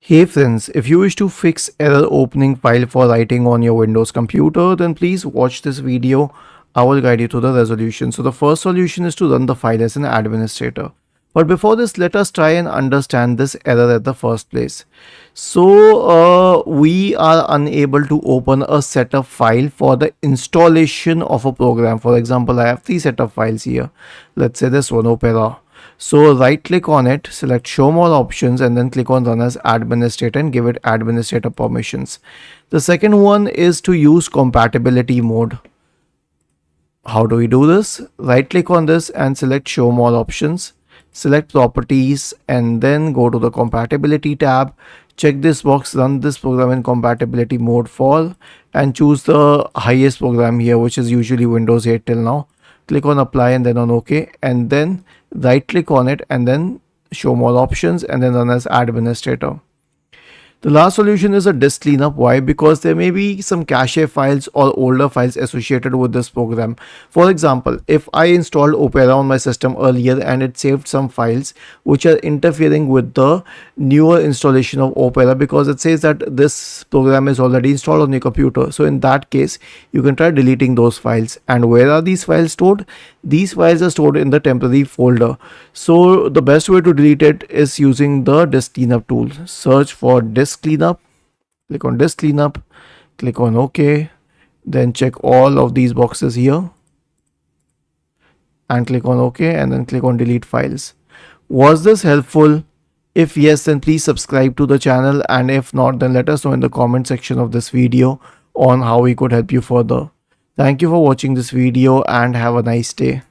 Hey friends, if you wish to fix error opening file for writing on your Windows computer, then please watch this video. I will guide you to the resolution. So the first solution is to run the file as an administrator. But before this, let us try and understand this error at the first place. So we are unable to open a setup file for the installation of a program. For example, I have three setup files here. Let's say this one, Opera. So right click on it, select show more options and then click on run as administrator and give it administrator permissions. The second one is to use compatibility mode. How do we do this? Right click on this and select show more options. Select properties and then go to the compatibility tab. Check this box, run this program in compatibility mode for, and choose the highest program here, which is usually Windows 8 till now. Click on apply and then on OK, and then right click on it and then show more options and then run as administrator. The last solution is a disk cleanup. Why? Because there may be some cache files or older files associated with this program. For example, if I installed Opera on my system earlier and it saved some files which are interfering with the newer installation of Opera, because it says that this program is already installed on your computer. So in that case, you can try deleting those files. And where are these files stored? These files are stored in the temporary folder. So the best way to delete it is using the disk cleanup tool. Search for disk cleanup, click on disk cleanup, click on OK, then check all of these boxes here and click on OK and then click on delete files. Was this helpful? If yes, then please subscribe to the channel, and if not, then let us know in the comment section of this video on how we could help you further. Thank you for watching this video and have a nice day.